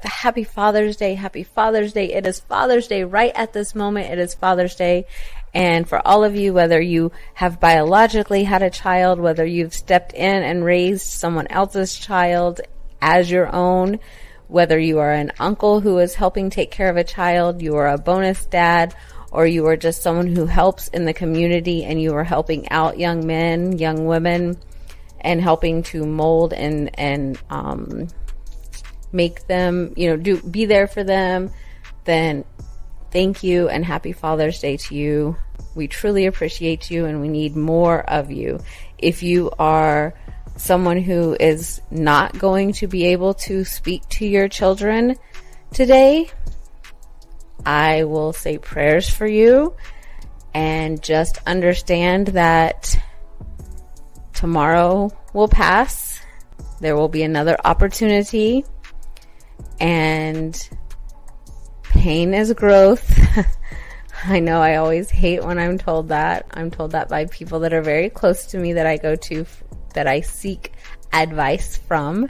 Happy Father's Day. Happy Father's Day. It is Father's Day right at this moment. It is Father's Day. And for all of you, whether you have biologically had a child, whether you've stepped in and raised someone else's child as your own, whether you are an uncle who is helping take care of a child, you are a bonus dad, or you are just someone who helps in the community and you are helping out young men, young women, and helping to mold and make them, be there for them, then thank you and happy Father's Day to you. We truly appreciate you and we need more of you. If you are someone who is not going to be able to speak to your children today, I will say prayers for you and just understand that tomorrow will pass. There will be another opportunity. And pain is growth. I know I always hate when I'm told that. I'm told that by people that are very close to me, that I go to, that I seek advice from.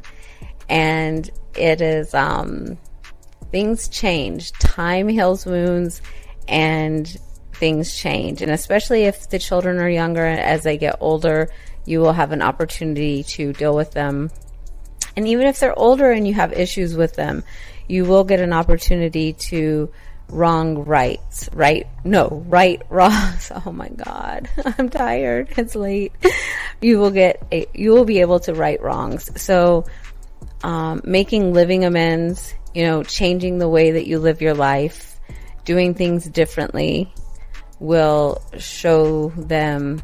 And it is, things change. Time heals wounds and things change. And especially if the children are younger, as they get older, you will have an opportunity to deal with them. And even if they're older and you have issues with them, you will get an opportunity to right wrongs. Oh my God, I'm tired. It's late. You will be able to right wrongs. So, making living amends, changing the way that you live your life, doing things differently will show them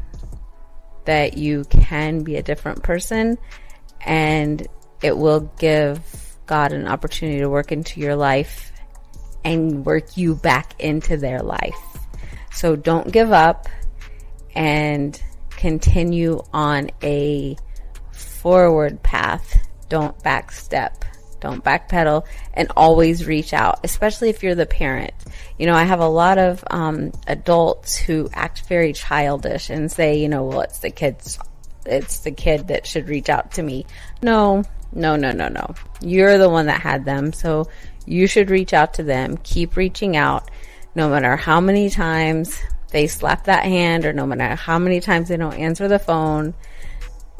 that you can be a different person, and it will give God an opportunity to work into your life and work you back into their life. So don't give up and continue on a forward path. Don't backstep. Don't backpedal, and always reach out, especially if you're the parent. I have a lot of adults who act very childish and say, well, it's the kid that should reach out to me. No. You're the one that had them, so you should reach out to them. Keep reaching out, no matter how many times they slap that hand or no matter how many times they don't answer the phone.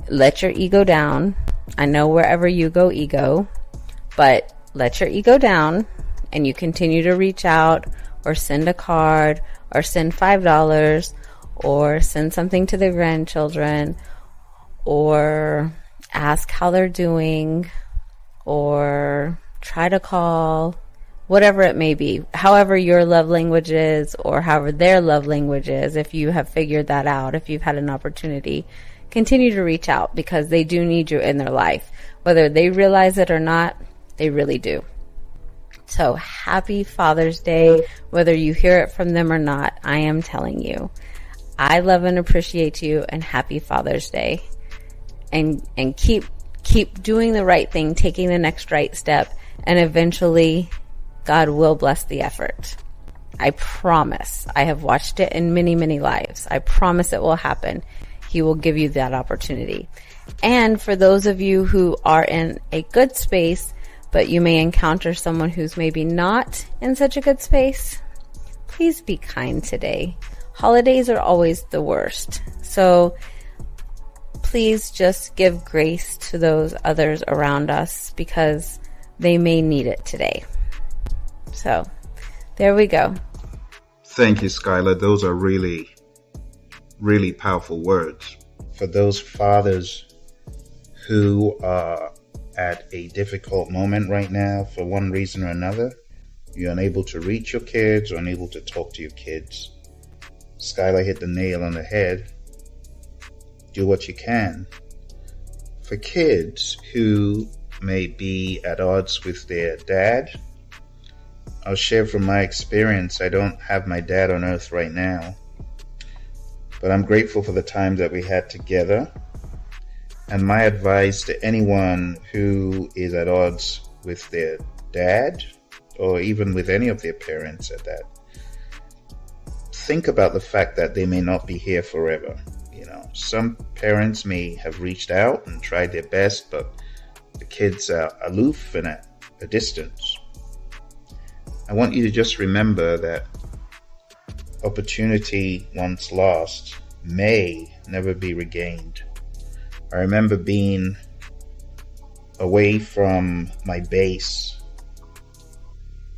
Let your ego down. I know wherever you go, ego, but let your ego down and you continue to reach out or send a card or send $5 or send something to the grandchildren or ask how they're doing, or try to call, whatever it may be, however your love language is, or however their love language is. If you have figured that out, if you've had an opportunity, continue to reach out, because they do need you in their life. Whether they realize it or not, they really do. So happy Father's Day, whether you hear it from them or not. I am telling you, I love and appreciate you, and happy Father's Day. And keep doing the right thing, taking the next right step, and eventually God will bless the effort. I promise. I have watched it in many, many lives. I promise it will happen. He will give you that opportunity. And for those of you who are in a good space, but you may encounter someone who's maybe not in such a good space, please be kind today. Holidays are always the worst. So please just give grace to those others around us, because they may need it today. So there we go. Thank you, Skylar. Those are really, really powerful words. For those fathers who are at a difficult moment right now, for one reason or another, you're unable to reach your kids or unable to talk to your kids, Skylar hit the nail on the head. Do what you can. For kids who may be at odds with their dad, I'll share from my experience. I don't have my dad on earth right now, but I'm grateful for the time that we had together. And my advice to anyone who is at odds with their dad, or even with any of their parents at that, think about the fact that they may not be here forever. Some parents may have reached out and tried their best, but the kids are aloof and at a distance. I want you to just remember that opportunity once lost may never be regained. I remember being away from my base,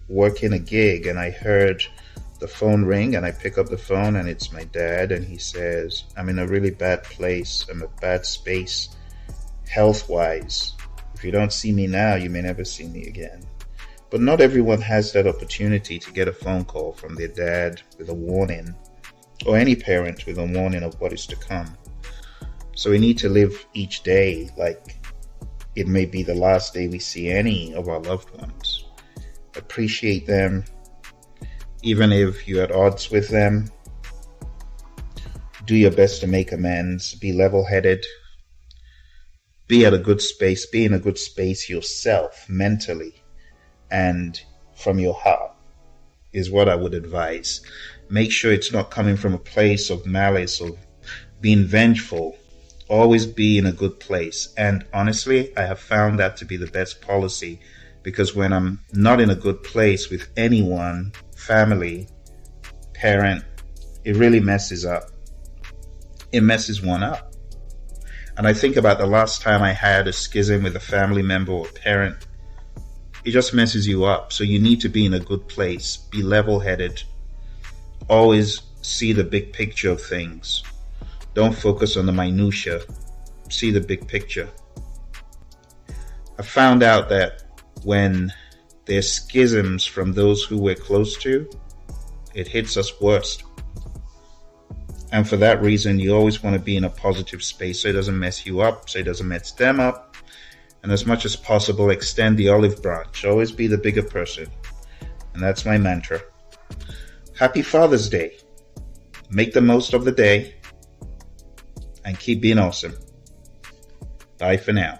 working a gig, and I heard the phone ring, and I pick up the phone, and it's my dad, and he says, I'm in a really bad place. I'm in a bad space, health-wise. If you don't see me now, you may never see me again. But not everyone has that opportunity to get a phone call from their dad with a warning, or any parent with a warning of what is to come. So we need to live each day like it may be the last day we see any of our loved ones. Appreciate them, even if you're at odds with them. Do your best to make amends. Be level-headed. Be at a good space. Be in a good space yourself, mentally and from your heart, is what I would advise. Make sure it's not coming from a place of malice, of being vengeful. Always be in a good place. And honestly, I have found that to be the best policy, because when I'm not in a good place with anyone, family, parent, it really messes up. It messes one up. And I think about the last time I had a schism with a family member or parent. It just messes you up. So you need to be in a good place. Be level-headed. Always see the big picture of things. Don't focus on the minutia. See the big picture. I found out that when there's schisms from those who we're close to, it hits us worst. And for that reason, you always want to be in a positive space so it doesn't mess you up, so it doesn't mess them up. And as much as possible, extend the olive branch. Always be the bigger person. And that's my mantra. Happy Father's Day. Make the most of the day and keep being awesome. Bye for now.